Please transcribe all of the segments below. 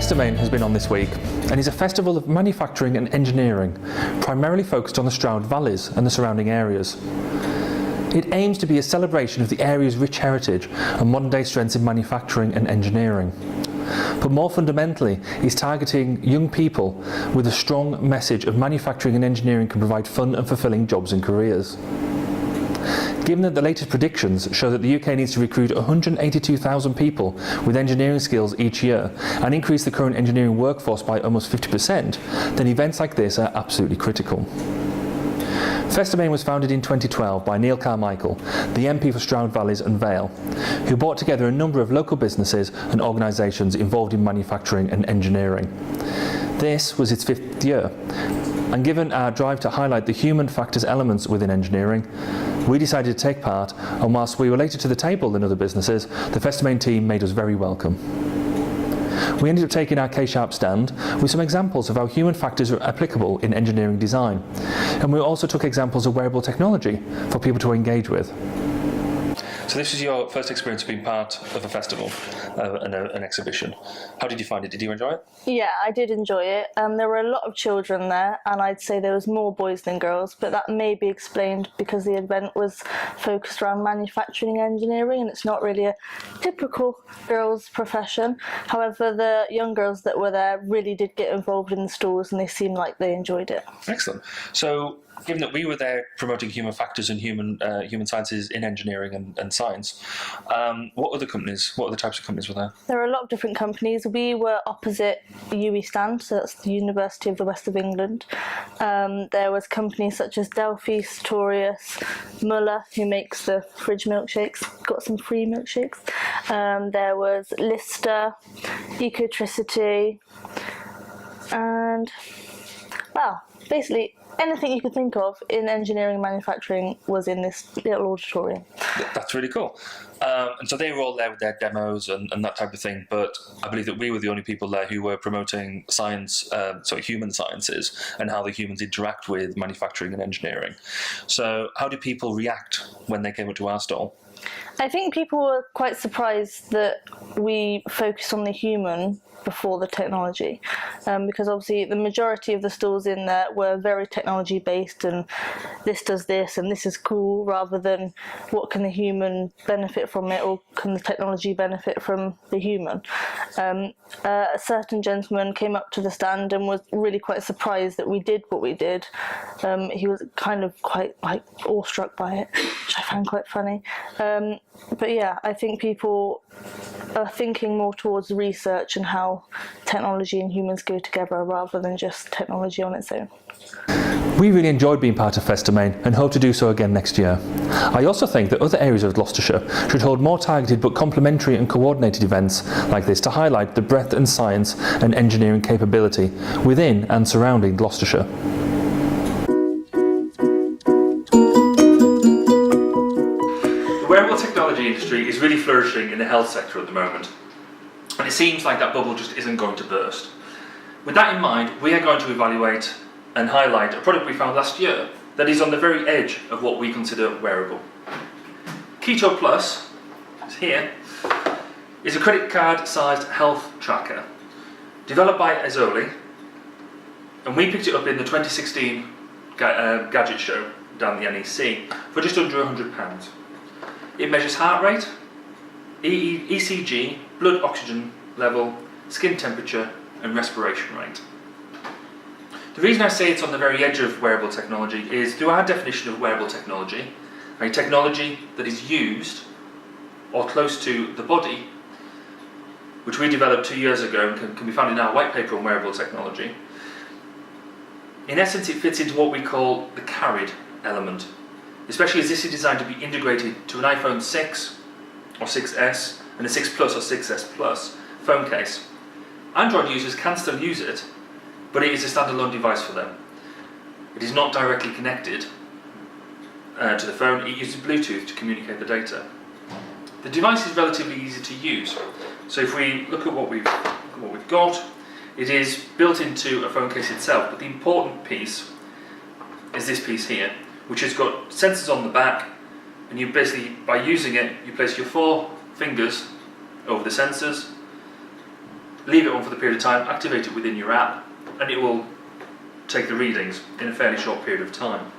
Festomane has been on this week and is a festival of manufacturing and engineering, primarily focused on the Stroud Valleys and the surrounding areas. It aims to be a celebration of the area's rich heritage and modern day strengths in manufacturing and engineering. But more fundamentally, is targeting young people with a strong message of manufacturing and engineering can provide fun and fulfilling jobs and careers. Given that the latest predictions show that the UK needs to recruit 182,000 people with engineering skills each year and increase the current engineering workforce by almost 50%, then events like this are absolutely critical. Festomane was founded in 2012 by Neil Carmichael, the MP for Stroud Valleys and Vale, who brought together a number of local businesses and organisations involved in manufacturing and engineering. This was its 5th year, and given our drive to highlight the human factors elements within engineering, we decided to take part, and whilst we were later to the table than other businesses, the Festomane team made us very welcome. We ended up taking our K-Sharp stand with some examples of how human factors are applicable in engineering design, and we also took examples of wearable technology for people to engage with. So this was your first experience being part of a festival and an exhibition. How did you find it? Did you enjoy it? Yeah, I did enjoy it. There were a lot of children there, and I'd say there was more boys than girls, but that may be explained because the event was focused around manufacturing engineering and it's not really a typical girls' profession. However, the young girls that were there really did get involved in the stalls and they seemed like they enjoyed it. Excellent. So, given that we were there promoting human factors and human sciences in engineering and science, what other types of companies were there? There were a lot of different companies. We were opposite the UE stand, so that's the University of the West of England. There was companies such as Delphi, Sartorius, Muller, who makes the fridge milkshakes, got some free milkshakes. There was Lister, Ecotricity, and, well, basically anything you could think of in engineering and manufacturing was in this little auditorium. That's really cool. And so they were all there with their demos and that type of thing, but I believe that we were the only people there who were promoting human sciences and how the humans interact with manufacturing and engineering. So how did people react when they came up to our stall? I think people were quite surprised that we focused on the human before the technology, because obviously the majority of the stalls in there were very technology based and this does this and this is cool, rather than what can the human benefit from it or can the technology benefit from the human. A certain gentleman came up to the stand and was really quite surprised that we did what we did. He was kind of quite awestruck by it, which I found quite funny. But yeah, I think people are thinking more towards research and how technology and humans go together rather than just technology on its own. We really enjoyed being part of Festomane and hope to do so again next year. I also think that other areas of Gloucestershire should hold more targeted but complementary and coordinated events like this to highlight the breadth and science and engineering capability within and surrounding Gloucestershire. The wearable technology industry is really flourishing in the health sector at the moment, and it seems like that bubble just isn't going to burst. With that in mind, we are going to evaluate and highlight a product we found last year that is on the very edge of what we consider wearable. Kito Plus, is here, is a credit card sized health tracker developed by Ezoli, and we picked it up in the 2016 Gadget Show down the NEC for just under £100. It measures heart rate, ECG, blood oxygen level, skin temperature and respiration rate. The reason I say it's on the very edge of wearable technology is through our definition of wearable technology, a technology that is used or close to the body, which we developed 2 years ago and can be found in our white paper on wearable technology. In essence, it fits into what we call the carried element, especially as this is designed to be integrated to an iPhone 6 or 6S and a 6 Plus or 6S Plus phone case. Android users can still use it, but it is a standalone device for them. It is not directly connected to the phone. It uses Bluetooth to communicate the data. The device is relatively easy to use. So if we look at what we've got, it is built into a phone case itself, but the important piece is this piece here, which has got sensors on the back, and you basically, by using it, you place your 4 fingers over the sensors, leave it on for the period of time, activate it within your app, and it will take the readings in a fairly short period of time.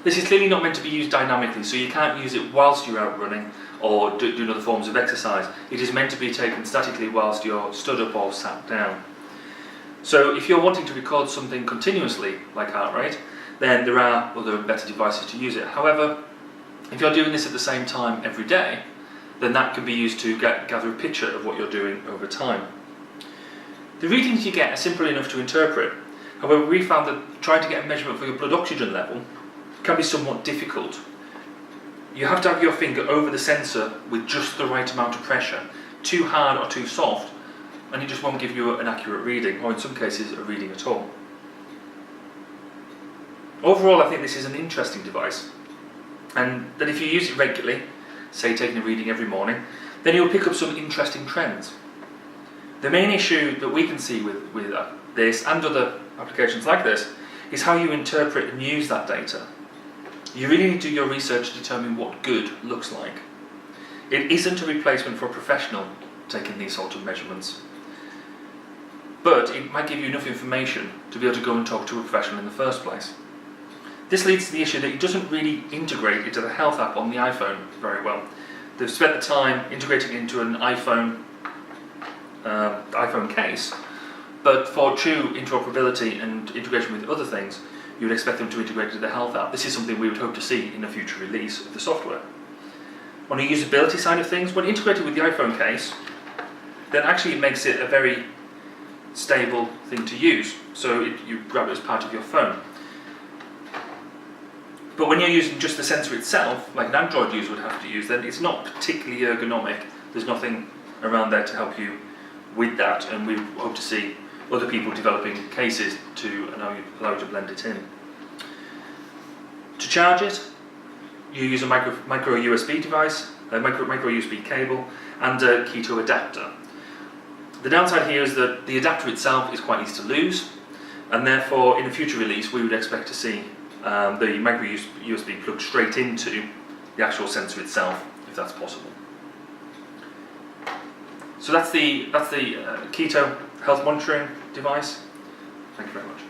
This is clearly not meant to be used dynamically, so you can't use it whilst you're out running or doing other forms of exercise. It is meant to be taken statically whilst you're stood up or sat down. So if you're wanting to record something continuously, like heart rate, then there are other better devices to use it. However, if you're doing this at the same time every day, then that can be used to gather a picture of what you're doing over time. The readings you get are simple enough to interpret. However, we found that trying to get a measurement for your blood oxygen level can be somewhat difficult. You have to have your finger over the sensor with just the right amount of pressure. Too hard or too soft, and it just won't give you an accurate reading, or in some cases a reading at all. Overall, I think this is an interesting device, and that if you use it regularly, say taking a reading every morning, then you'll pick up some interesting trends. The main issue that we can see with this and other applications like this is how you interpret and use that data. You really need to do your research to determine what good looks like. It isn't a replacement for a professional taking these sort of measurements, but it might give you enough information to be able to go and talk to a professional in the first place. This leads to the issue that it doesn't really integrate into the health app on the iPhone very well. They've spent the time integrating it into an iPhone case, but for true interoperability and integration with other things, you would expect them to integrate into the health app. This is something we would hope to see in a future release of the software. On the usability side of things, when integrated with the iPhone case, then actually it makes it a very stable thing to use. So you grab it as part of your phone. But when you're using just the sensor itself, like an Android user would have to use, then it's not particularly ergonomic. There's nothing around there to help you with that, and we hope to see other people developing cases to allow you to blend it in. To charge it, you use a micro USB device, a micro USB cable, and a Kito adapter. The downside here is that the adapter itself is quite easy to lose, and therefore in a future release we would expect to see the micro USB plugged straight into the actual sensor itself, if that's possible. So that's the Kito health monitoring device. Thank you very much.